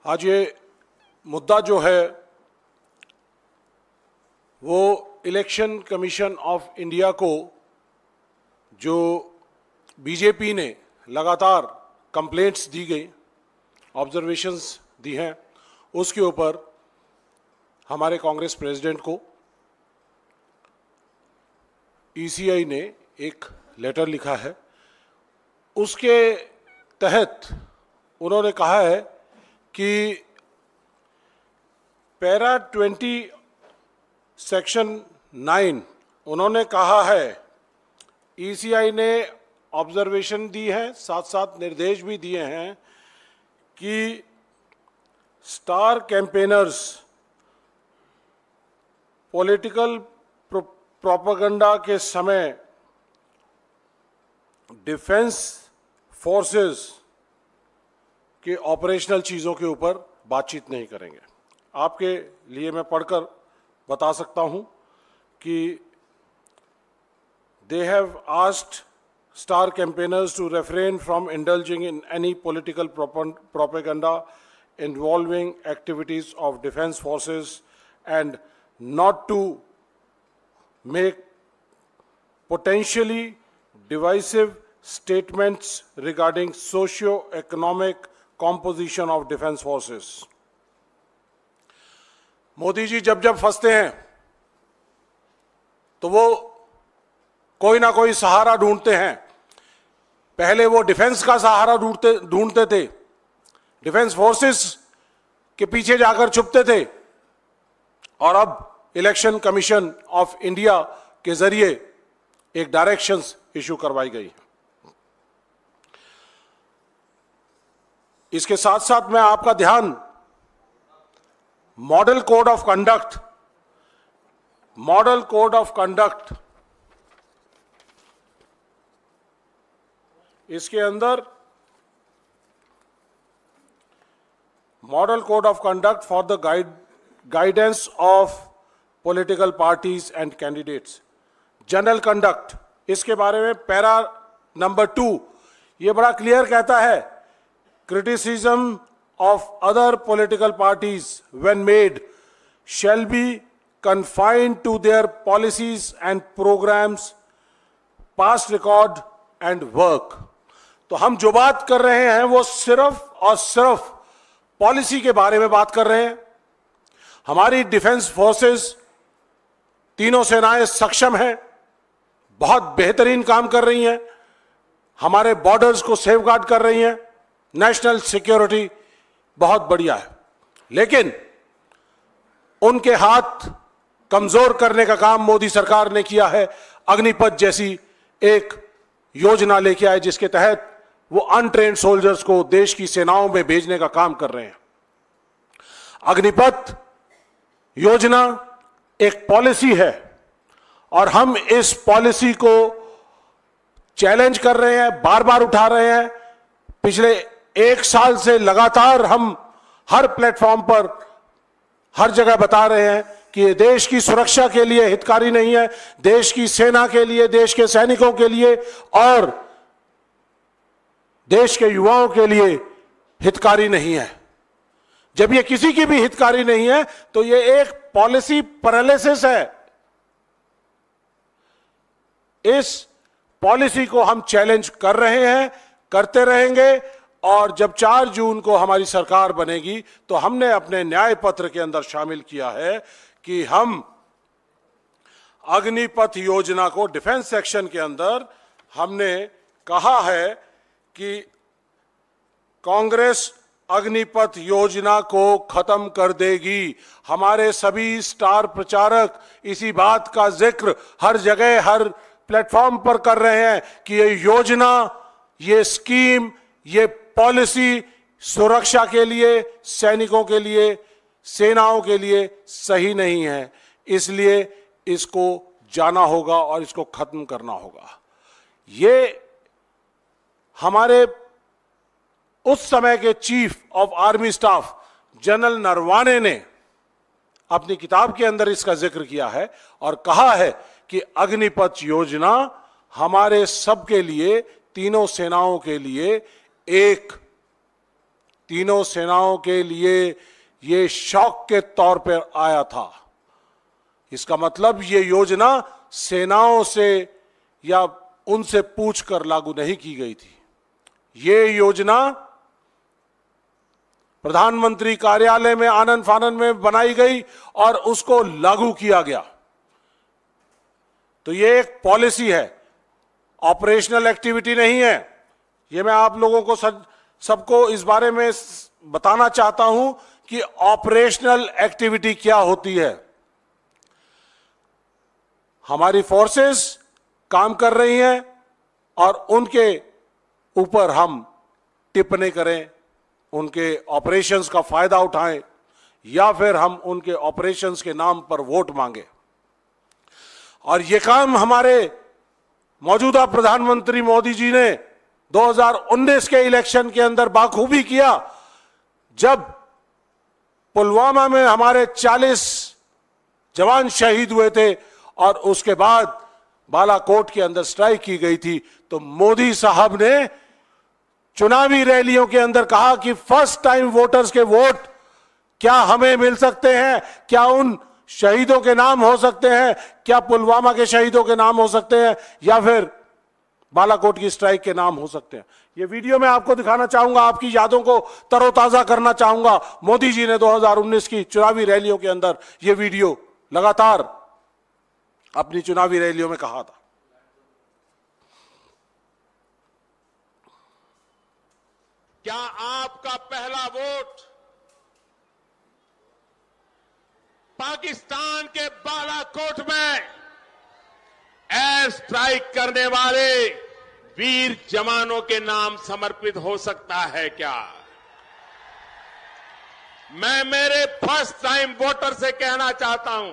आज ये मुद्दा जो है वो इलेक्शन कमीशन ऑफ इंडिया को जो बीजेपी ने लगातार कंप्लेंट्स दी गई, ऑब्जर्वेशंस दी हैं, उसके ऊपर हमारे कांग्रेस प्रेसिडेंट को ईसीआई ने एक लेटर लिखा है। उसके तहत उन्होंने कहा है कि पैरा 20 सेक्शन 9 उन्होंने कहा है, ईसीआई ने ऑब्जर्वेशन दी है, साथ साथ निर्देश भी दिए हैं कि स्टार कैंपेनर्स पॉलिटिकल प्रोपेगेंडा के समय डिफेंस फोर्सेस के ऑपरेशनल चीज़ों के ऊपर बातचीत नहीं करेंगे। आपके लिए मैं पढ़कर बता सकता हूं कि they have asked star campaigners to refrain from indulging in any political propaganda involving activities of defense forces and not to make potentially divisive statements regarding socio-economic composition of defense forces। Modi ji जब जब फंसते हैं तो वो कोई ना कोई सहारा ढूंढते हैं। पहले वो डिफेंस का सहारा ढूंढते थे, डिफेंस फोर्सेस के पीछे जाकर छुपते थे, और अब इलेक्शन कमीशन ऑफ इंडिया के जरिए एक डायरेक्शंस इशू करवाई गई है। इसके साथ साथ मैं आपका ध्यान मॉडल कोड ऑफ कंडक्ट इसके अंदर model code of conduct for the guidance of political parties and candidates, general conduct, इसके बारे में पैरा नंबर 2 ये बड़ा क्लियर कहता है, criticism of other political parties when made shall be confined to their policies and programs, past record and work। तो हम जो बात कर रहे हैं वो सिर्फ और सिर्फ पॉलिसी के बारे में बात कर रहे हैं। हमारी डिफेंस फोर्सेस तीनों सेनाएं सक्षम हैं, बहुत बेहतरीन काम कर रही हैं, हमारे बॉर्डर्स को सेफगार्ड कर रही हैं, नेशनल सिक्योरिटी बहुत बढ़िया है, लेकिन उनके हाथ कमजोर करने का काम मोदी सरकार ने किया है। अग्निपथ जैसी एक योजना लेके आए जिसके तहत वो अनट्रेन्ड सोल्जर्स को देश की सेनाओं में भेजने का काम कर रहे हैं। अग्निपथ योजना एक पॉलिसी है और हम इस पॉलिसी को चैलेंज कर रहे हैं, बार बार उठा रहे हैं। पिछले 1 साल से लगातार हम हर प्लेटफॉर्म पर हर जगह बता रहे हैं कि ये देश की सुरक्षा के लिए हितकारी नहीं है, देश की सेना के लिए, देश के सैनिकों के लिए और देश के युवाओं के लिए हितकारी नहीं है। जब ये किसी की भी हितकारी नहीं है तो ये एक पॉलिसी पैरालिसिस है। इस पॉलिसी को हम चैलेंज कर रहे हैं, करते रहेंगे, और जब 4 जून को हमारी सरकार बनेगी तो हमने अपने न्याय पत्र के अंदर शामिल किया है कि हम अग्निपथ योजना को डिफेंस सेक्शन के अंदर हमने कहा है कि कांग्रेस अग्निपथ योजना को खत्म कर देगी। हमारे सभी स्टार प्रचारक इसी बात का जिक्र हर जगह, हर प्लेटफॉर्म पर कर रहे हैं कि ये योजना, ये स्कीम, ये पॉलिसी सुरक्षा के लिए, सैनिकों के लिए, सेनाओं के लिए सही नहीं है। इसलिए इसको जाना होगा और इसको खत्म करना होगा। ये हमारे उस समय के chief of army staff general Naravane ने अपनी किताब के अंदर इसका जिक्र किया है और कहा है कि अग्निपथ योजना हमारे सबके लिए, तीनों सेनाओं के लिए एक तीनों सेनाओं के लिए ये शौक के तौर पर आया था। इसका मतलब ये योजना सेनाओं से या उनसे पूछकर लागू नहीं की गई थी। ये योजना प्रधानमंत्री कार्यालय में आनन फानन में बनाई गई और उसको लागू किया गया। तो ये एक पॉलिसी है, ऑपरेशनल एक्टिविटी नहीं है। ये मैं आप लोगों को सबको इस बारे में बताना चाहता हूं कि ऑपरेशनल एक्टिविटी क्या होती है। हमारी फोर्सेस काम कर रही हैं और उनके ऊपर हम टिप्पणी करें, उनके ऑपरेशंस का फायदा उठाएं या फिर हम उनके ऑपरेशंस के नाम पर वोट मांगे। और यह काम हमारे मौजूदा प्रधानमंत्री मोदी जी ने 2019 के इलेक्शन के अंदर बाखूबी किया, जब पुलवामा में हमारे 40 जवान शहीद हुए थे और उसके बाद बालाकोट के अंदर स्ट्राइक की गई थी। तो मोदी साहब ने चुनावी रैलियों के अंदर कहा कि फर्स्ट टाइम वोटर्स के वोट क्या हमें मिल सकते हैं, क्या उन शहीदों के नाम हो सकते हैं, क्या पुलवामा के शहीदों के नाम हो सकते हैं या फिर बालाकोट की स्ट्राइक के नाम हो सकते हैं। ये वीडियो मैं आपको दिखाना चाहूंगा, आपकी यादों को तरोताजा करना चाहूंगा। मोदी जी ने 2019 की चुनावी रैलियों के अंदर ये वीडियो लगातार अपनी चुनावी रैलियों में कहा था। क्या आपका पहला वोट पाकिस्तान के बालाकोट में एयर स्ट्राइक करने वाले वीर जवानों के नाम समर्पित हो सकता है क्या? मैं मेरे फर्स्ट टाइम वोटर से कहना चाहता हूं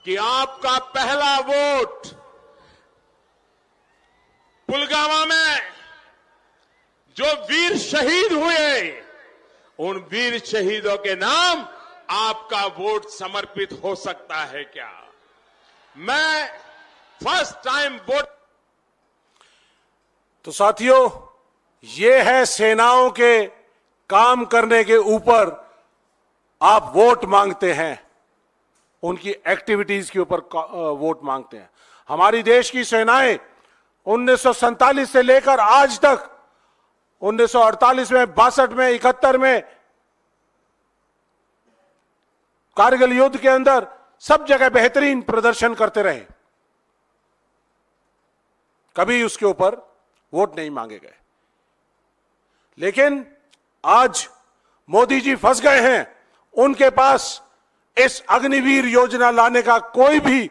कि आपका पहला वोट पुलवामा में जो वीर शहीद हुए, उन वीर शहीदों के नाम आपका वोट समर्पित हो सकता है क्या? मैं फर्स्ट टाइम वोट। तो साथियों, ये है सेनाओं के काम करने के ऊपर आप वोट मांगते हैं, उनकी एक्टिविटीज के ऊपर वोट मांगते हैं। हमारी देश की सेनाएं 1947 से लेकर आज तक 1948 में, 62 में, 71 में, कारगिल युद्ध के अंदर सब जगह बेहतरीन प्रदर्शन करते रहे, कभी उसके ऊपर वोट नहीं मांगे गए। लेकिन आज मोदी जी फंस गए हैं, उनके पास इस अग्निवीर योजना लाने का कोई भी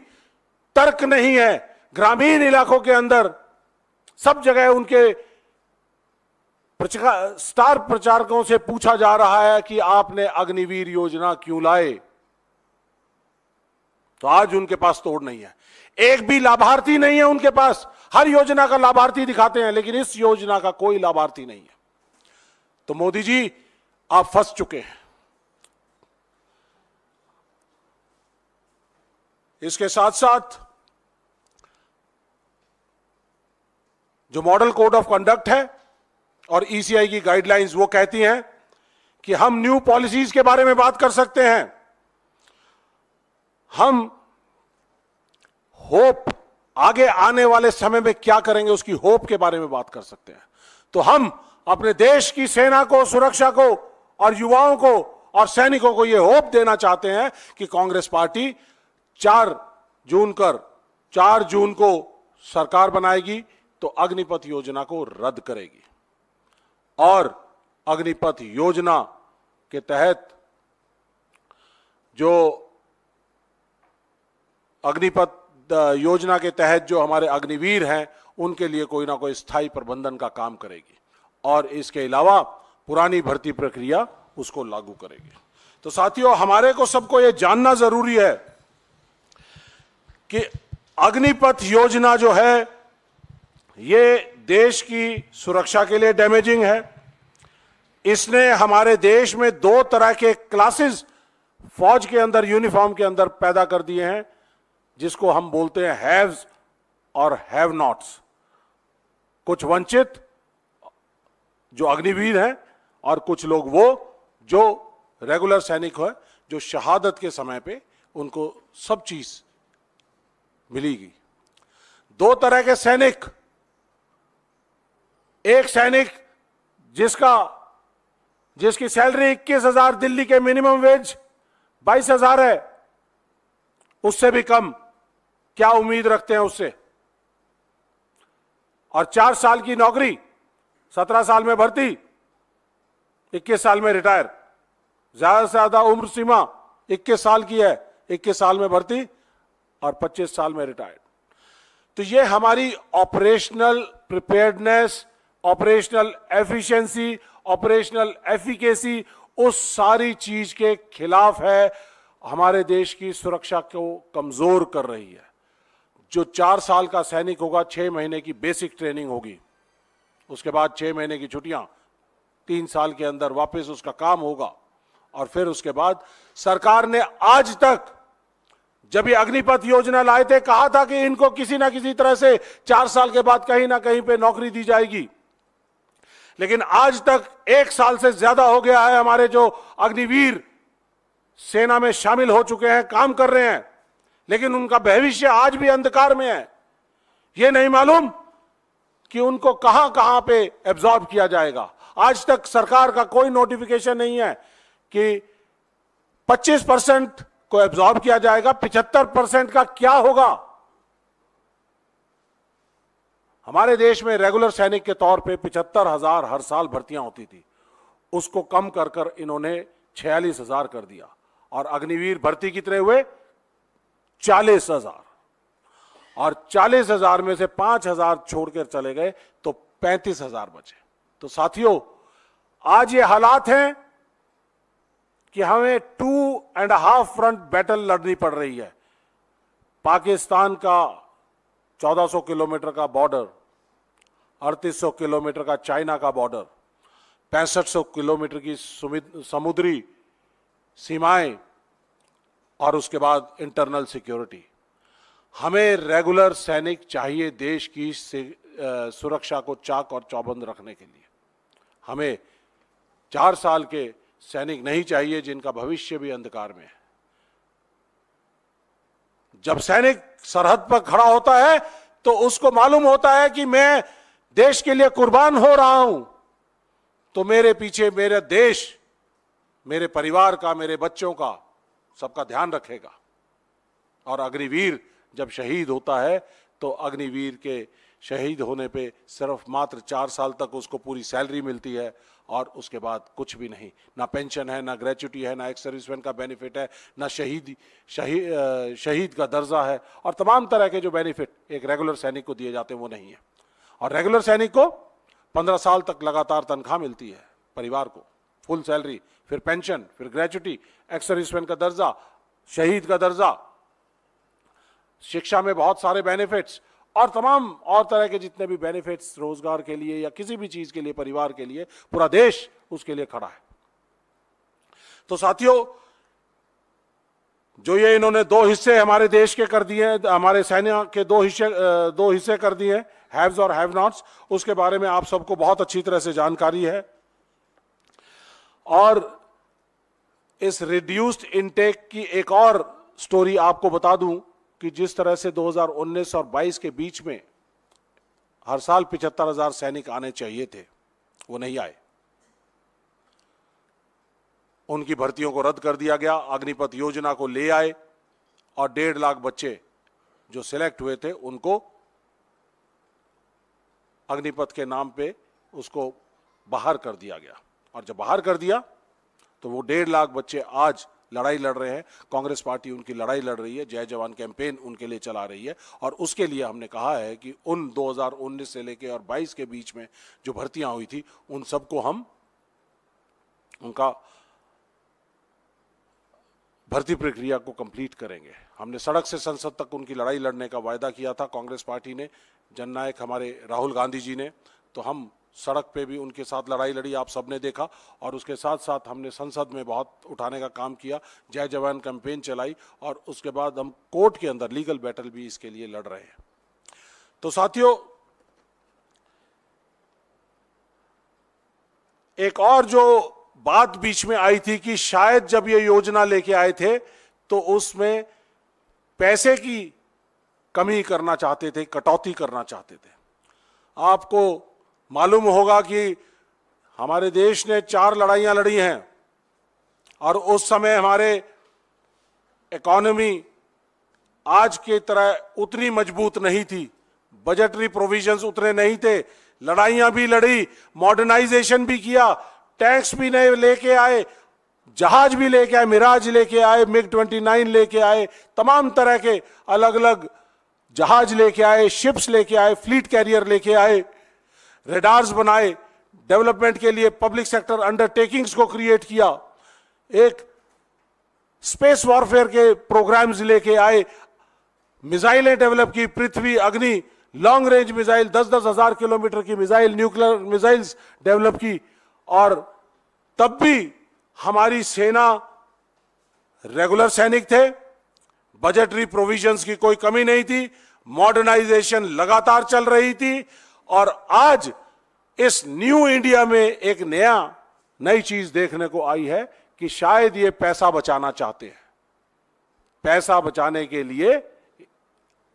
तर्क नहीं है। ग्रामीण इलाकों के अंदर सब जगह उनके स्टार प्रचारकों से पूछा जा रहा है कि आपने अग्निवीर योजना क्यों लाए, तो आज उनके पास तोड़ नहीं है, एक भी लाभार्थी नहीं है उनके पास। हर योजना का लाभार्थी दिखाते हैं लेकिन इस योजना का कोई लाभार्थी नहीं है। तो मोदी जी आप फंस चुके हैं। इसके साथ साथ जो मॉडल कोड ऑफ कंडक्ट है और ईसीआई की गाइडलाइंस, वो कहती हैं कि हम न्यू पॉलिसीज के बारे में बात कर सकते हैं, हम होप आगे आने वाले समय में क्या करेंगे उसकी होप के बारे में बात कर सकते हैं। तो हम अपने देश की सेना को, सुरक्षा को और युवाओं को और सैनिकों को यह होप देना चाहते हैं कि कांग्रेस पार्टी 4 जून को सरकार बनाएगी तो अग्निपथ योजना को रद्द करेगी और अग्निपथ योजना के तहत जो हमारे अग्निवीर हैं उनके लिए कोई ना कोई स्थायी प्रबंधन का काम करेगी और इसके अलावा पुरानी भर्ती प्रक्रिया उसको लागू करेगी। तो साथियों, हमारे को सबको यह जानना जरूरी है कि अग्निपथ योजना जो है ये देश की सुरक्षा के लिए डैमेजिंग है। इसने हमारे देश में 2 तरह के क्लासेस फौज के अंदर, यूनिफॉर्म के अंदर पैदा कर दिए हैं, जिसको हम बोलते हैं हैव्स और हैव नॉट्स। कुछ वंचित जो अग्निवीर हैं और कुछ लोग वो जो रेगुलर सैनिक है, जो शहादत के समय पे उनको सब चीज मिलेगी। दो तरह के सैनिक, एक सैनिक जिसकी सैलरी 21,000 दिल्ली के मिनिमम वेज 22,000 है, उससे भी कम क्या उम्मीद रखते हैं उससे, और 4 साल की नौकरी, 17 साल में भर्ती, 21 साल में रिटायर। ज्यादा से ज्यादा उम्र सीमा 21 साल की है, 21 साल में भर्ती और 25 साल में रिटायर। तो ये हमारी operational preparedness, operational efficiency, operational efficacy, उस सारी चीज के खिलाफ है, हमारे देश की सुरक्षा को कमजोर कर रही है। जो 4 साल का सैनिक होगा, 6 महीने की बेसिक ट्रेनिंग होगी, उसके बाद 6 महीने की छुट्टियां, 3 साल के अंदर वापस उसका काम होगा, और फिर उसके बाद सरकार ने आज तक, जब ये अग्निपथ योजना लाए थे, कहा था कि इनको किसी ना किसी तरह से 4 साल के बाद कहीं ना कहीं पे नौकरी दी जाएगी, लेकिन आज तक 1 साल से ज्यादा हो गया है हमारे जो अग्निवीर सेना में शामिल हो चुके हैं, काम कर रहे हैं, लेकिन उनका भविष्य आज भी अंधकार में है। यह नहीं मालूम कि उनको कहां कहां पे एब्जॉर्ब किया जाएगा। आज तक सरकार का कोई नोटिफिकेशन नहीं है कि 25% को एब्जॉर्ब किया जाएगा, 75% का क्या होगा। हमारे देश में रेगुलर सैनिक के तौर पे 75,000 हर साल भर्तियां होती थी, उसको कम कर कर इन्होंने 46,000 कर दिया, और अग्निवीर भर्ती कितने हुए? 40,000, और 40,000 में से 5,000 छोड़कर चले गए तो 35,000 बचे। तो साथियों, आज ये हालात हैं कि हमें 2.5 फ्रंट बैटल लड़नी पड़ रही है। पाकिस्तान का 1400 किलोमीटर का बॉर्डर, 3800 किलोमीटर का चाइना का बॉर्डर, 6500 किलोमीटर की समुद्री सीमाएं, और उसके बाद इंटरनल सिक्योरिटी। हमें रेगुलर सैनिक चाहिए देश की सुरक्षा को चाक और चौबंद रखने के लिए। हमें 4 साल के सैनिक नहीं चाहिए जिनका भविष्य भी अंधकार में है। जब सैनिक सरहद पर खड़ा होता है तो उसको मालूम होता है कि मैं देश के लिए कुर्बान हो रहा हूं, तो मेरे पीछे मेरा देश, मेरे परिवार का, मेरे बच्चों का, सबका ध्यान रखेगा। और अग्निवीर जब शहीद होता है तो अग्निवीर के शहीद होने पे सिर्फ मात्र 4 साल तक उसको पूरी सैलरी मिलती है, और उसके बाद कुछ भी नहीं, ना पेंशन है, ना ग्रेच्युटी है, ना एक्स सर्विसमैन का बेनिफिट है, ना शहीद का दर्जा है, और तमाम तरह के जो बेनिफिट एक रेगुलर सैनिक को दिए जाते हैं वो नहीं है। और रेगुलर सैनिक को 15 साल तक लगातार तनख्वाह मिलती है, परिवार को फुल सैलरी, फिर पेंशन, फिर ग्रेच्युटी, एक्स सर्विसमैन का दर्जा, शहीद का दर्जा, शिक्षा में बहुत सारे बेनिफिट्स, और तमाम और तरह के जितने भी बेनिफिट्स रोजगार के लिए या किसी भी चीज के लिए, परिवार के लिए, पूरा देश उसके लिए खड़ा है। तो साथियों, जो ये इन्होंने 2 हिस्से हमारे देश के कर दिए, हमारे सैन्य के 2 हिस्से कर दिए, हैव्स और हैव नॉट्स, उसके बारे में आप सबको बहुत अच्छी तरह से जानकारी है। और इस रिड्यूस्ड इनटेक की एक और स्टोरी आपको बता दूं कि जिस तरह से 2019 और 22 के बीच में हर साल 75,000 सैनिक आने चाहिए थे, वो नहीं आए। उनकी भर्तियों को रद्द कर दिया गया, अग्निपथ योजना को ले आए, और 1.5 लाख बच्चे जो सिलेक्ट हुए थे उनको अग्निपथ के नाम पे उसको बाहर कर दिया गया। और जब बाहर कर दिया तो वो 1.5 लाख बच्चे आज लड़ाई लड़ रहे हैं। कांग्रेस पार्टी उनकी लड़ाई लड़ रही है, जय जवान कैंपेन उनके लिए चला रही है, और उसके लिए हमने कहा है कि उन 2019 से लेकर और 22 के बीच में जो भर्तियां हुई थी उन सबको हम उनका भर्ती प्रक्रिया को कंप्लीट करेंगे। हमने सड़क से संसद तक उनकी लड़ाई लड़ने का वायदा किया था कांग्रेस पार्टी ने, जननायक हमारे राहुल गांधी जी ने, तो हम सड़क पे भी उनके साथ लड़ाई लड़ी, आप सबने देखा। और उसके साथ साथ हमने संसद में बहुत उठाने का काम किया, जय जवान कैंपेन चलाई, और उसके बाद हम कोर्ट के अंदर लीगल बैटल भी इसके लिए लड़ रहे हैं। तो साथियों, एक और जो बात बीच में आई थी कि शायद जब ये योजना लेके आए थे तो उसमें पैसे की कमी करना चाहते थे, कटौती करना चाहते थे। आपको मालूम होगा कि हमारे देश ने 4 लड़ाइयां लड़ी हैं और उस समय हमारे इकोनॉमी आज की तरह उतनी मजबूत नहीं थी, बजटरी प्रोविजंस उतने नहीं थे, लड़ाइयां भी लड़ी, मॉडर्नाइजेशन भी किया, टैंक्स भी नए लेके आए, जहाज भी लेके आए, मिराज लेके आए, मिग 29 लेके आए, तमाम तरह के अलग अलग जहाज लेके आए, शिप्स लेके आए, फ्लीट कैरियर लेके आए, रेडार्स बनाए, डेवलपमेंट के लिए पब्लिक सेक्टर अंडरटेकिंग्स को क्रिएट किया, एक स्पेस वॉरफेयर के प्रोग्राम्स लेके आए, मिसाइलें डेवलप की, पृथ्वी अग्नि लॉन्ग रेंज मिसाइल 10-10 हजार किलोमीटर की मिसाइल, न्यूक्लियर मिसाइल्स डेवलप की। और तब भी हमारी सेना रेगुलर सैनिक थे, बजटरी प्रोविजंस की कोई कमी नहीं थी, मॉडर्नाइजेशन लगातार चल रही थी। और आज इस न्यू इंडिया में एक नई चीज देखने को आई है कि शायद ये पैसा बचाना चाहते हैं। पैसा बचाने के लिए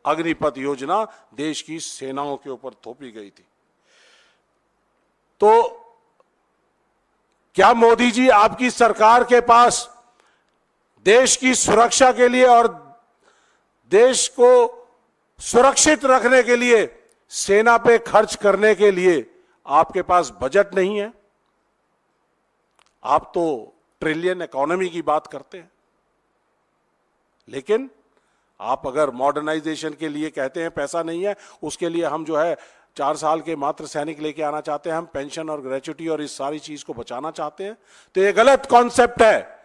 अग्निपथ योजना देश की सेनाओं के ऊपर थोपी गई थी। तो क्या मोदी जी, आपकी सरकार के पास देश की सुरक्षा के लिए और देश को सुरक्षित रखने के लिए, सेना पे खर्च करने के लिए आपके पास बजट नहीं है? आप तो ट्रिलियन इकोनॉमी की बात करते हैं, लेकिन आप अगर मॉडर्नाइजेशन के लिए कहते हैं पैसा नहीं है, उसके लिए हम जो है 4 साल के मात्र सैनिक लेके आना चाहते हैं, हम पेंशन और ग्रेच्युटी और इस सारी चीज को बचाना चाहते हैं, तो ये गलत कॉन्सेप्ट है।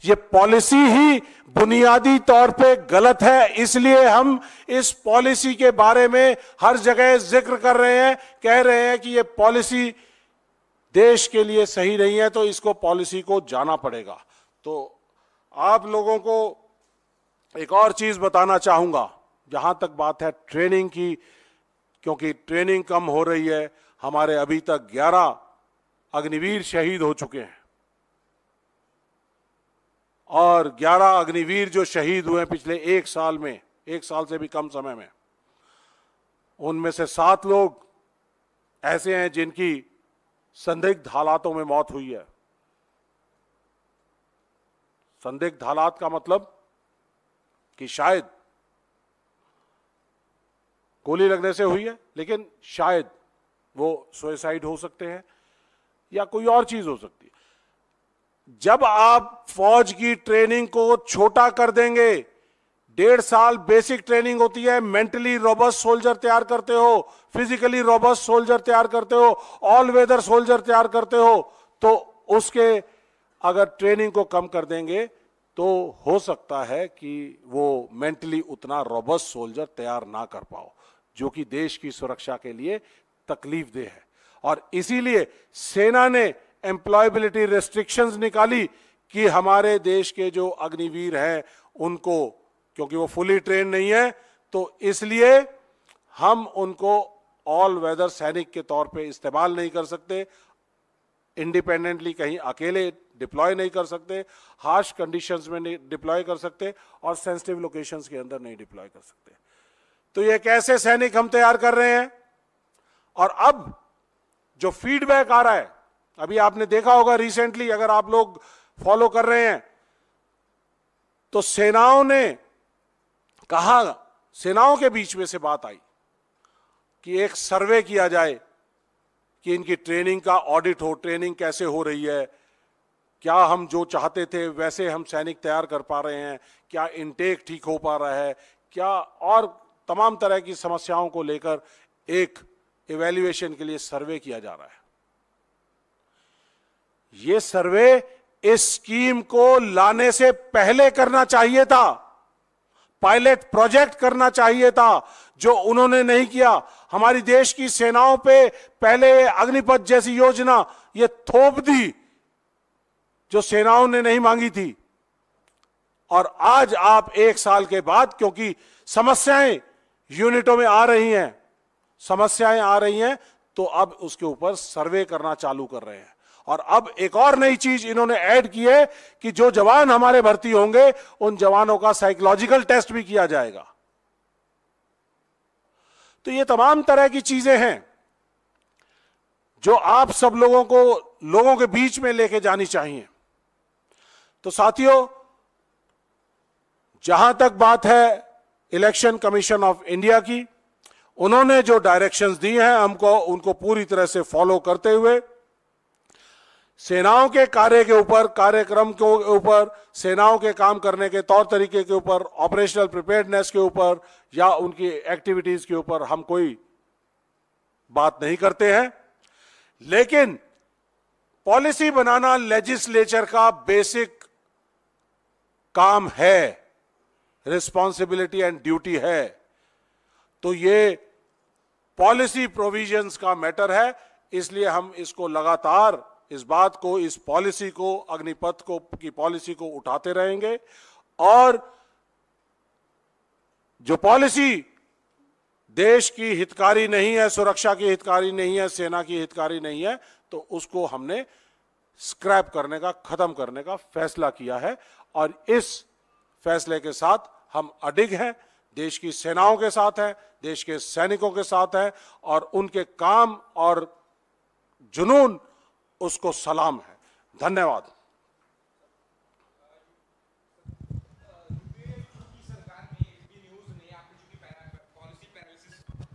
ये पॉलिसी ही बुनियादी तौर पे गलत है, इसलिए हम इस पॉलिसी के बारे में हर जगह जिक्र कर रहे हैं, कह रहे हैं कि ये पॉलिसी देश के लिए सही नहीं है, तो इसको पॉलिसी को जाना पड़ेगा। तो आप लोगों को एक और चीज बताना चाहूंगा, जहां तक बात है ट्रेनिंग की, क्योंकि ट्रेनिंग कम हो रही है। हमारे अभी तक 11 अग्निवीर शहीद हो चुके हैं और 11 अग्निवीर जो शहीद हुए पिछले 1 साल में, 1 साल से भी कम समय में, उनमें से 7 लोग ऐसे हैं जिनकी संदिग्ध हालातों में मौत हुई है। संदिग्ध हालात का मतलब कि शायद गोली लगने से हुई है, लेकिन शायद वो सुसाइड हो सकते हैं या कोई और चीज हो सकती है। जब आप फौज की ट्रेनिंग को छोटा कर देंगे, 1.5 साल बेसिक ट्रेनिंग होती है, मेंटली रोबस्ट सोल्जर तैयार करते हो, फिजिकली रोबस्ट सोल्जर तैयार करते हो, ऑल वेदर सोल्जर तैयार करते हो, तो उसके अगर ट्रेनिंग को कम कर देंगे तो हो सकता है कि वो मेंटली उतना रोबस्ट सोल्जर तैयार ना कर पाओ, जो कि देश की सुरक्षा के लिए तकलीफदेह है। और इसीलिए सेना ने एम्प्लॉयबिलिटी रेस्ट्रिक्शंस निकाली कि हमारे देश के जो अग्निवीर हैं उनको, क्योंकि वो फुली ट्रेन नहीं है, तो इसलिए हम उनको ऑल वेदर सैनिक के तौर पे इस्तेमाल नहीं कर सकते, इंडिपेंडेंटली कहीं अकेले डिप्लॉय नहीं कर सकते, हार्श कंडीशंस में नहीं डिप्लॉय कर सकते और सेंसिटिव लोकेशंस के अंदर नहीं डिप्लॉय कर सकते। तो ये कैसे सैनिक हम तैयार कर रहे हैं? और अब जो फीडबैक आ रहा है, अभी आपने देखा होगा रिसेंटली, अगर आप लोग फॉलो कर रहे हैं, तो सेनाओं ने कहा, सेनाओं के बीच में से बात आई कि एक सर्वे किया जाए कि इनकी ट्रेनिंग का ऑडिट हो, ट्रेनिंग कैसे हो रही है, क्या हम जो चाहते थे वैसे हम सैनिक तैयार कर पा रहे हैं, क्या इनटेक ठीक हो पा रहा है, क्या, और तमाम तरह की समस्याओं को लेकर एक इवैल्यूएशन के लिए सर्वे किया जा रहा है। यह सर्वे इस स्कीम को लाने से पहले करना चाहिए था, पायलट प्रोजेक्ट करना चाहिए था, जो उन्होंने नहीं किया। हमारी देश की सेनाओं पे पहले अग्निपथ जैसी योजना ये थोप दी जो सेनाओं ने नहीं मांगी थी। और आज आप 1 साल के बाद, क्योंकि समस्याएं यूनिटों में आ रही हैं, समस्याएं आ रही हैं, तो अब उसके ऊपर सर्वे करना चालू कर रहे हैं। और अब एक और नई चीज इन्होंने ऐड की है कि जो जवान हमारे भर्ती होंगे उन जवानों का साइकोलॉजिकल टेस्ट भी किया जाएगा। तो ये तमाम तरह की चीजें हैं जो आप सब लोगों के बीच में लेके जानी चाहिए। तो साथियों, जहां तक बात है इलेक्शन कमीशन ऑफ इंडिया की, उन्होंने जो डायरेक्शंस दी हैं हमको उनको पूरी तरह से फॉलो करते हुए सेनाओं के कार्य के ऊपर, कार्यक्रम के ऊपर, सेनाओं के काम करने के तौर तरीके के ऊपर, ऑपरेशनल प्रिपेयर्डनेस के ऊपर या उनकी एक्टिविटीज के ऊपर हम कोई बात नहीं करते हैं। लेकिन पॉलिसी बनाना लेजिस्लेचर का बेसिक काम है, रिस्पॉन्सिबिलिटी एंड ड्यूटी है। तो ये पॉलिसी प्रोविजंस का मैटर है, इसलिए हम इसको लगातार इस बात को, इस पॉलिसी को, अग्निपथ को की पॉलिसी को उठाते रहेंगे। और जो पॉलिसी देश की हितकारी नहीं है, सुरक्षा की हितकारी नहीं है, सेना की हितकारी नहीं है, तो उसको हमने स्क्रैप करने का, खत्म करने का फैसला किया है। और इस फैसले के साथ हम अडिग हैं, देश की सेनाओं के साथ हैं, देश के सैनिकों के साथ हैं, और उनके काम और जुनून उसको सलाम है। धन्यवाद।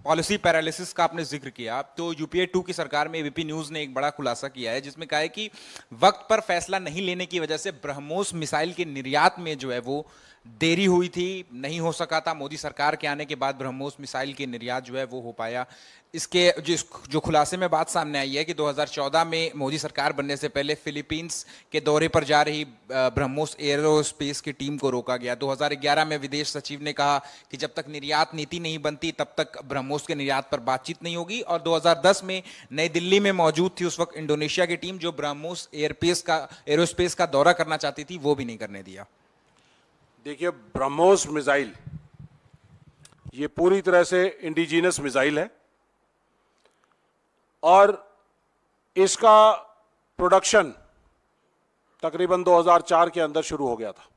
पॉलिसी पैरालिसिस का आपने जिक्र किया, तो यूपीए 2 की सरकार में एबीपी न्यूज ने एक बड़ा खुलासा किया है जिसमें कहा है कि वक्त पर फैसला नहीं लेने की वजह से ब्रह्मोस मिसाइल के निर्यात में जो है वो देरी हुई थी, नहीं हो सका था। मोदी सरकार के आने के बाद ब्रह्मोस मिसाइल के निर्यात जो है वो हो पाया। इसके जो खुलासे में बात सामने आई है कि 2014 में मोदी सरकार बनने से पहले फिलीपींस के दौरे पर जा रही ब्रह्मोस एरोस्पेस की टीम को रोका गया। 2011 में विदेश सचिव ने कहा कि जब तक निर्यात नीति नहीं बनती तब तक ब्रह्मोस के निर्यात पर बातचीत नहीं होगी। और 2010 में नई दिल्ली में मौजूद थी उस वक्त इंडोनेशिया की टीम जो ब्रह्मोस एरोस्पेस का दौरा करना चाहती थी, वो भी नहीं करने दिया। देखिए, ब्रह्मोस मिसाइल ये पूरी तरह से इंडिजिनस मिसाइल है और इसका प्रोडक्शन तकरीबन 2004 के अंदर शुरू हो गया था।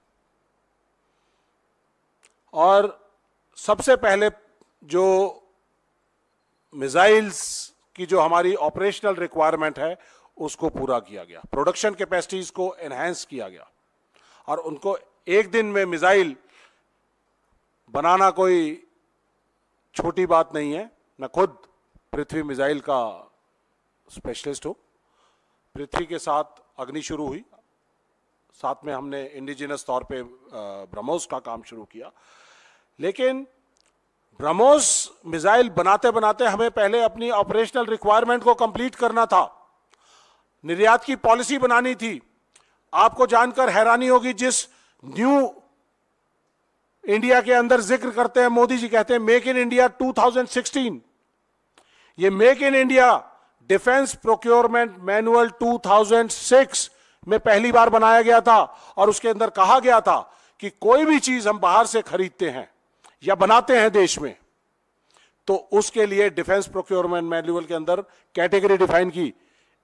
और सबसे पहले जो मिसाइल्स की जो हमारी ऑपरेशनल रिक्वायरमेंट है उसको पूरा किया गया, प्रोडक्शन कैपेसिटीज को एनहांस किया गया। और उनको एक दिन में मिसाइल बनाना कोई छोटी बात नहीं है। मैं खुद पृथ्वी मिसाइल का स्पेशलिस्ट हूं। पृथ्वी के साथ अग्नि शुरू हुई, साथ में हमने इंडिजिनस तौर पे ब्रह्मोस का काम शुरू किया। लेकिन ब्रह्मोस मिसाइल बनाते बनाते हमें पहले अपनी ऑपरेशनल रिक्वायरमेंट को कंप्लीट करना था, निर्यात की पॉलिसी बनानी थी। आपको जानकर हैरानी होगी, जिस न्यू इंडिया के अंदर जिक्र करते हैं मोदी जी, कहते हैं मेक इन इंडिया 2016। ये make in India defence procurement manual 2006 में पहली बार बनाया गया था। और उसके अंदर कहा गया था कि कोई भी चीज हम बाहर से खरीदते हैं या बनाते हैं देश में, तो उसके लिए डिफेंस प्रोक्योरमेंट मैनुअल के अंदर कैटेगरी डिफाइन की।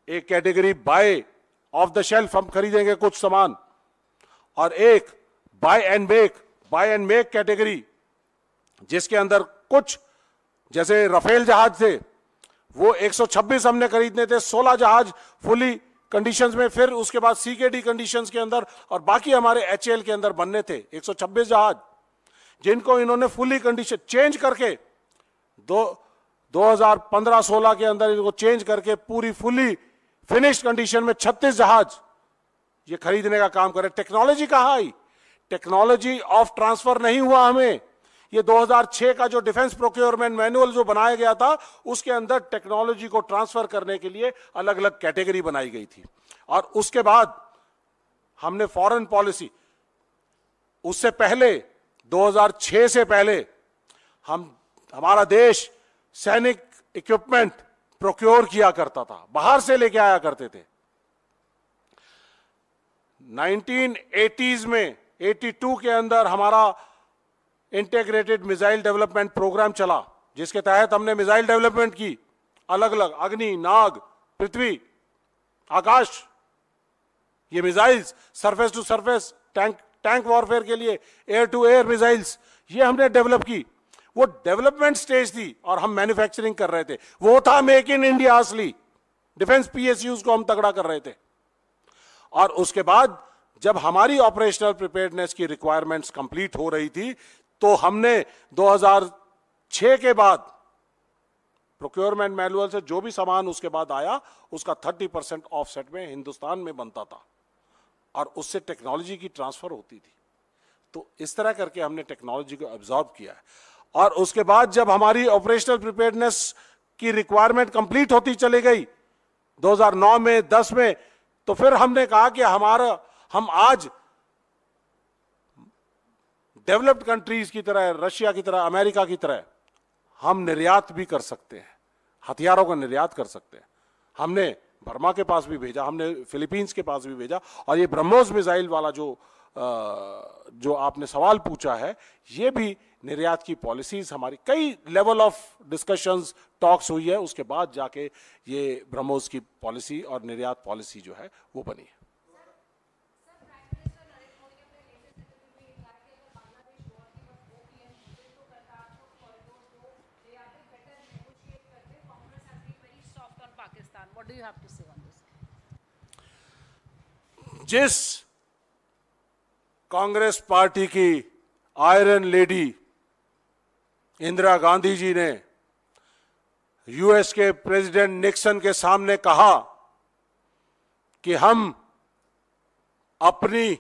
एक category by of the shelf, हम खरीदेंगे कुछ सामान, और एक बाय एंड मेक कैटेगरी, जिसके अंदर कुछ जैसे रफेल जहाज थे वो 126 हमने खरीदने थे, 16 जहाज फुली कंडीशंस में, फिर उसके बाद सीकेडी कंडीशंस के अंदर, और बाकी हमारे एचएएल के अंदर बनने थे 126 जहाज, जिनको इन्होंने फुली कंडीशन चेंज करके 2015-16 के अंदर इनको चेंज करके पूरी फुली फिनिश्ड कंडीशन में 36 जहाज ये खरीदने का काम करे। टेक्नोलॉजी कहां आई? टेक्नोलॉजी ऑफ ट्रांसफर नहीं हुआ हमें। ये 2006 का जो डिफेंस प्रोक्योरमेंट मैनुअल जो बनाया गया था, उसके अंदर टेक्नोलॉजी को ट्रांसफर करने के लिए अलग अलग कैटेगरी बनाई गई थी। और उसके बाद हमने फॉरेन पॉलिसी, उससे पहले 2006 से पहले हमारा देश सैनिक इक्विपमेंट प्रोक्योर किया करता था, बाहर से लेके आया करते थे। 1980s में 82 के अंदर हमारा इंटीग्रेटेड मिसाइल डेवलपमेंट प्रोग्राम चला, जिसके तहत हमने मिसाइल डेवलपमेंट की अलग अलग, अग्नि, नाग, पृथ्वी, आकाश, ये missiles, surface to surface, tank warfare के लिए एयर टू एयर मिसाइल्स, ये हमने डेवलप की। वो डेवलपमेंट स्टेज थी और हम मैन्युफैक्चरिंग कर रहे थे। वो था मेक इन इंडिया असली। डिफेंस पीएसयूज को हम तगड़ा कर रहे थे। और उसके बाद जब हमारी ऑपरेशनल प्रिपेयर्डनेस की रिक्वायरमेंट्स कंप्लीट हो रही थी, तो हमने 2006 के बाद प्रोक्योरमेंट मैनुअल से जो भी सामान उसके बाद आया, उसका 30% ऑफसेट में हिंदुस्तान में बनता था और उससे टेक्नोलॉजी की ट्रांसफर होती थी। तो इस तरह करके हमने टेक्नोलॉजी को एब्जॉर्ब किया है। और उसके बाद जब हमारी ऑपरेशनल प्रिपेयर्डनेस की रिक्वायरमेंट कंप्लीट होती चली गई 2009 में, 10 में, तो फिर हमने कहा कि हम आज डेवलप्ड कंट्रीज की तरह, रशिया की तरह, अमेरिका की तरह हम निर्यात भी कर सकते हैं, हथियारों का निर्यात कर सकते हैं। हमने बर्मा के पास भी भेजा, हमने फिलीपींस के पास भी भेजा। और ये ब्रह्मोस मिसाइल वाला जो आपने सवाल पूछा है, ये भी निर्यात की पॉलिसीज, हमारी कई लेवल ऑफ डिस्कशंस, टॉक्स हुई है, उसके बाद जाके ये ब्रह्मोस की पॉलिसी और निर्यात पॉलिसी जो है वो बनी है। What do you have to say on this? जिस कांग्रेस पार्टी की आयरन लेडी इंदिरा गांधी जी ने यूएस के प्रेसिडेंट निक्सन के सामने कहा कि हम अपनी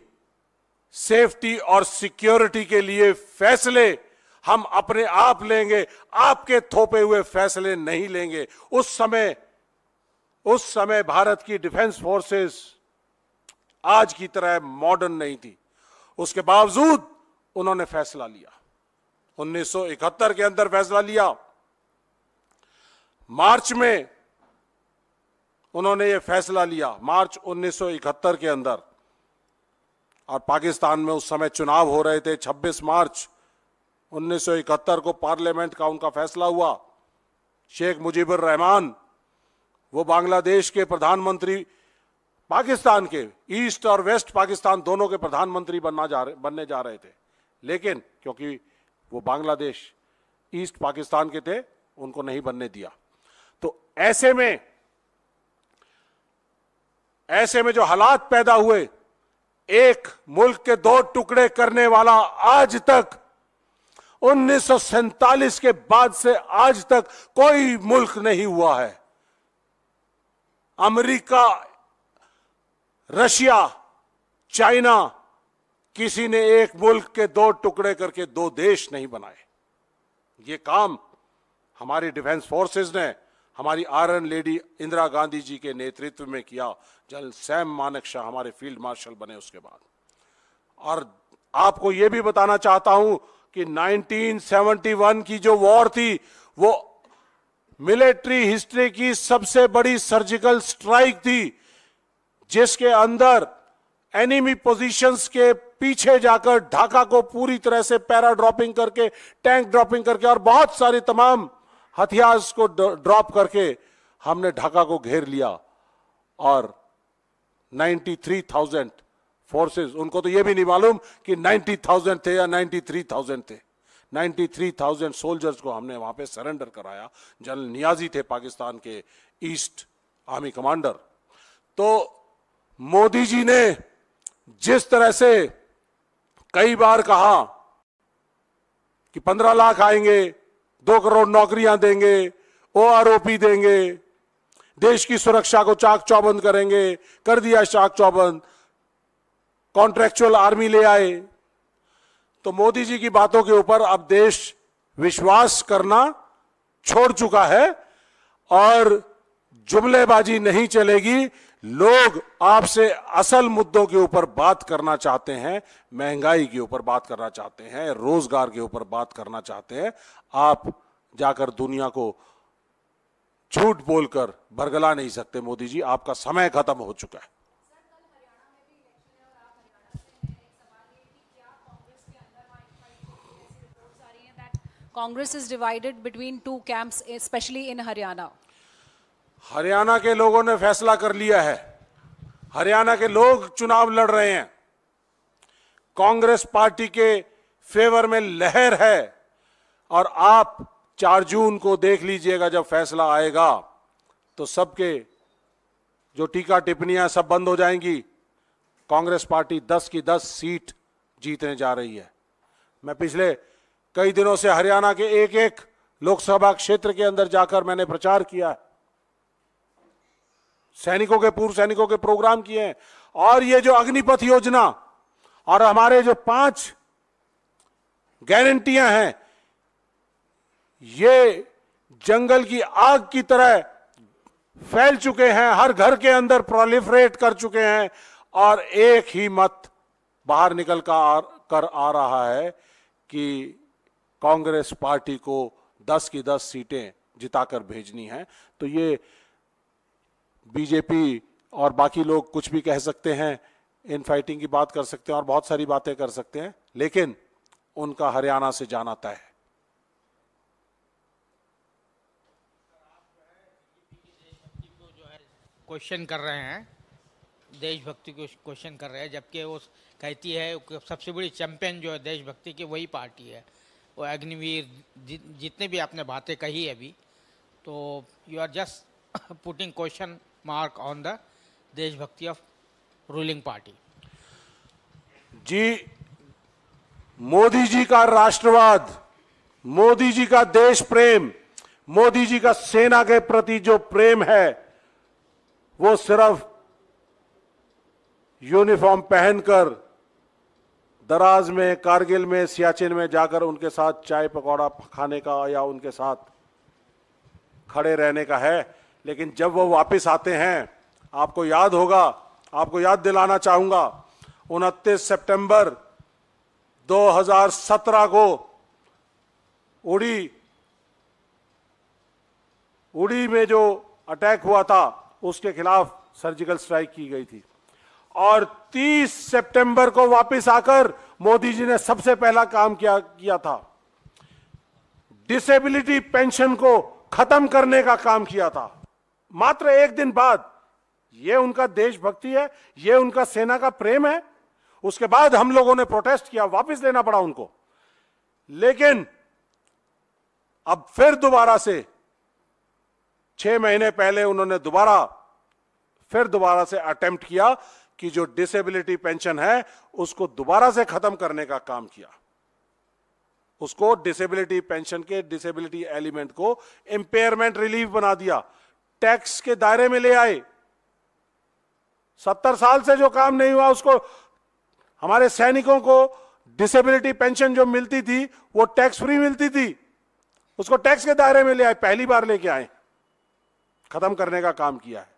सेफ्टी और सिक्योरिटी के लिए फैसले हम अपने आप लेंगे, आपके थोपे हुए फैसले नहीं लेंगे। उस समय भारत की डिफेंस फोर्सेस आज की तरह मॉडर्न नहीं थी। उसके बावजूद उन्होंने फैसला लिया, 1971 के अंदर फैसला लिया। मार्च में उन्होंने ये फैसला लिया, मार्च 1971 के अंदर। और पाकिस्तान में उस समय चुनाव हो रहे थे। 26 मार्च 1971 को पार्लियामेंट का उनका फैसला हुआ। शेख मुजीबुर रहमान, वो बांग्लादेश के प्रधानमंत्री, पाकिस्तान के ईस्ट और वेस्ट पाकिस्तान दोनों के प्रधानमंत्री बनने जा रहे थे, लेकिन क्योंकि वो बांग्लादेश ईस्ट पाकिस्तान के थे, उनको नहीं बनने दिया। तो ऐसे में जो हालात पैदा हुए, एक मुल्क के दो टुकड़े करने वाला आज तक 1947 के बाद से आज तक कोई मुल्क नहीं हुआ है। अमेरिका, रशिया, चाइना, किसी ने एक मुल्क के दो टुकड़े करके दो देश नहीं बनाए। ये काम हमारी डिफेंस फोर्सेस ने, हमारी आयरन लेडी इंदिरा गांधी जी के नेतृत्व में किया। जनरल सैम मानेकशॉ हमारे फील्ड मार्शल बने उसके बाद। और आपको यह भी बताना चाहता हूं कि 1971 की जो वॉर थी, वो मिलिट्री हिस्ट्री की सबसे बड़ी सर्जिकल स्ट्राइक थी, जिसके अंदर एनिमी पोजीशंस के पीछे जाकर ढाका को पूरी तरह से पैरा ड्रॉपिंग करके, टैंक ड्रॉपिंग करके और बहुत सारे तमाम हथियार को ड्रॉप करके हमने ढाका को घेर लिया। और 93,000 फोर्सेस, उनको तो यह भी नहीं मालूम कि 90,000 थे या 93,000 थे। 93,000 सोल्जर्स को हमने वहां पे सरेंडर कराया। जनरल नियाजी थे पाकिस्तान के ईस्ट आर्मी कमांडर। तो मोदी जी ने जिस तरह से कई बार कहा कि 15 लाख आएंगे, 2 करोड़ नौकरियां देंगे, ओआरओपी देंगे, देश की सुरक्षा को चाक चौबंद करेंगे, कर दिया चाक चौबंद, कॉन्ट्रेक्चुअल आर्मी ले आए। तो मोदी जी की बातों के ऊपर अब देश विश्वास करना छोड़ चुका है और जुमलेबाजी नहीं चलेगी। लोग आपसे असल मुद्दों के ऊपर बात करना चाहते हैं, महंगाई के ऊपर बात करना चाहते हैं, रोजगार के ऊपर बात करना चाहते हैं। आप जाकर दुनिया को झूठ बोलकर बरगला नहीं सकते। मोदी जी, आपका समय खत्म हो चुका है। Congress is divided between two camps, especially in Haryana. Haryana के लोगों ने फैसला कर लिया है, हरियाणा के लोग चुनाव लड़ रहे हैं, कांग्रेस पार्टी के फेवर में लहर है और आप 4 जून को देख लीजिएगा, जब फैसला आएगा तो सबके जो टीका टिप्पणियां सब बंद हो जाएंगी। कांग्रेस पार्टी 10 की 10 सीट जीतने जा रही है। मैं पिछले कई दिनों से हरियाणा के एक एक लोकसभा क्षेत्र के अंदर जाकर मैंने प्रचार किया है, सैनिकों के, पूर्व सैनिकों के प्रोग्राम किए हैं। और ये जो अग्निपथ योजना और हमारे जो 5 गारंटियां हैं, ये जंगल की आग की तरह फैल चुके हैं, हर घर के अंदर प्रोलिफरेट कर चुके हैं और एक ही मत बाहर निकल कर आ रहा है कि कांग्रेस पार्टी को 10 की 10 सीटें जिताकर भेजनी है। तो ये बीजेपी और बाकी लोग कुछ भी कह सकते हैं, इन फाइटिंग की बात कर सकते हैं और बहुत सारी बातें कर सकते हैं, लेकिन उनका हरियाणा से जाना तय है। क्वेश्चन कर रहे हैं, देशभक्ति को क्वेश्चन कर रहे हैं, जबकि वो कहती है कि सबसे बड़ी चैंपियन जो है देशभक्ति की वही पार्टी है, वो अग्निवीर, जितने भी आपने बातें कही अभी, तो you are just putting question mark on the देशभक्ति ऑफ रूलिंग पार्टी। जी, मोदी जी का राष्ट्रवाद, मोदी जी का देश प्रेम, मोदी जी का सेना के प्रति जो प्रेम है, वो सिर्फ यूनिफॉर्म पहनकर दराज में, कारगिल में, सियाचिन में जाकर उनके साथ चाय पकौड़ा खाने का या उनके साथ खड़े रहने का है। लेकिन जब वो वापस आते हैं, आपको याद होगा, आपको याद दिलाना चाहूंगा, 29 सितंबर 2017 को उड़ी में जो अटैक हुआ था, उसके खिलाफ सर्जिकल स्ट्राइक की गई थी और 30 सितंबर को वापस आकर मोदी जी ने सबसे पहला काम किया था, डिसेबिलिटी पेंशन को खत्म करने का काम किया था। मात्र एक दिन बाद। यह उनका देशभक्ति है, यह उनका सेना का प्रेम है। उसके बाद हम लोगों ने प्रोटेस्ट किया, वापस लेना पड़ा उनको। लेकिन अब फिर दोबारा से 6 महीने पहले उन्होंने दोबारा से अटेम्प्ट किया कि जो डिसेबिलिटी पेंशन है उसको दोबारा से खत्म करने का काम किया। उसको डिसेबिलिटी पेंशन के डिसेबिलिटी एलिमेंट को इंपेयरमेंट रिलीफ बना दिया, टैक्स के दायरे में ले आए। 70 साल से जो काम नहीं हुआ, उसको, हमारे सैनिकों को डिसेबिलिटी पेंशन जो मिलती थी वो टैक्स फ्री मिलती थी, उसको टैक्स के दायरे में ले आए, पहली बार लेके आए, खत्म करने का काम किया है।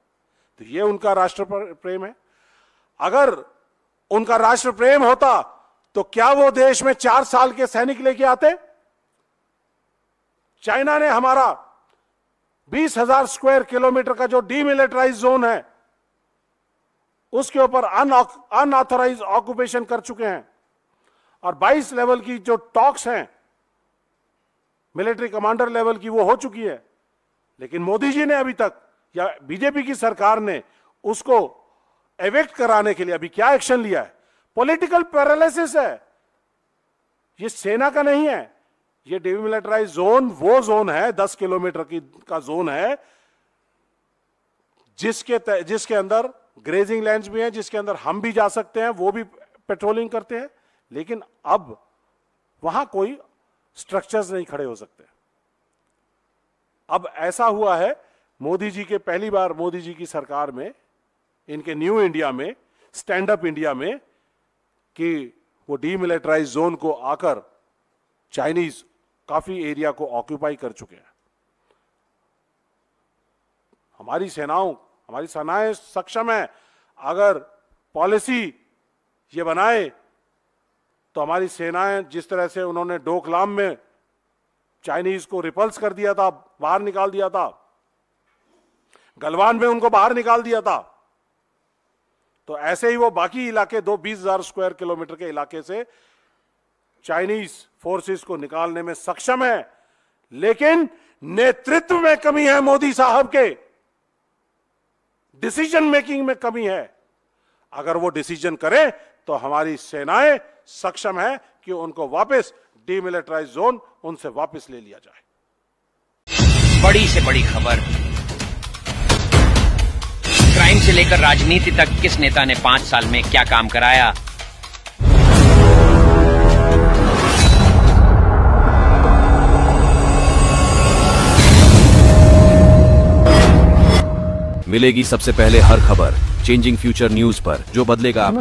तो ये उनका राष्ट्र प्रेम है। अगर उनका राष्ट्र प्रेम होता तो क्या वो देश में 4 साल के सैनिक लेके आते? चाइना ने हमारा 20,000 स्क्वायर किलोमीटर का जो डीमिलिटराइज जोन है उसके ऊपर अनऑथराइज ऑक्यूपेशन कर चुके हैं और 22 लेवल की जो टॉक्स हैं मिलिट्री कमांडर लेवल की, वो हो चुकी है। लेकिन मोदी जी ने अभी तक, या बीजेपी की सरकार ने, उसको एविक्ट कराने के लिए अभी क्या एक्शन लिया है? पॉलिटिकल पैरालिसिस है। ये सेना का नहीं है, ये डीमिलिटराइज जोन वो जोन है, 10 किलोमीटर का जोन है, जिसके अंदर ग्रेजिंग लैंड्स भी हैं, जिसके अंदर हम भी जा सकते हैं, वो भी पेट्रोलिंग करते हैं। लेकिन अब वहां कोई स्ट्रक्चर्स नहीं खड़े हो सकते। अब ऐसा हुआ है मोदी जी के, पहली बार मोदी जी की सरकार में, इनके न्यू इंडिया में, स्टैंड अप इंडिया में, कि वो डीमिलिटराइज जोन को आकर चाइनीज काफी एरिया को ऑक्यूपाई कर चुके हैं। हमारी सेनाएं सक्षम है। अगर पॉलिसी ये बनाए तो हमारी सेनाएं, जिस तरह से उन्होंने डोकलाम में चाइनीज को रिपल्स कर दिया था, बाहर निकाल दिया था, गलवान में उनको बाहर निकाल दिया था, तो ऐसे ही वो बाकी इलाके 20,000 स्क्वायर किलोमीटर के इलाके से चाइनीज फोर्सेस को निकालने में सक्षम है। लेकिन नेतृत्व में कमी है मोदी साहब के। डिसीजन मेकिंग में कमी है। अगर वो डिसीजन करें तो हमारी सेनाएं सक्षम है कि उनको वापस डीमिलिटराइज जोन उनसे वापस ले लिया जाए। बड़ी से बड़ी खबर, क्राइम से लेकर राजनीति तक किस नेता ने 5 साल में क्या काम कराया। मिलेगी सबसे पहले हर खबर चेंजिंग फ्यूचर न्यूज पर, जो बदलेगा आपका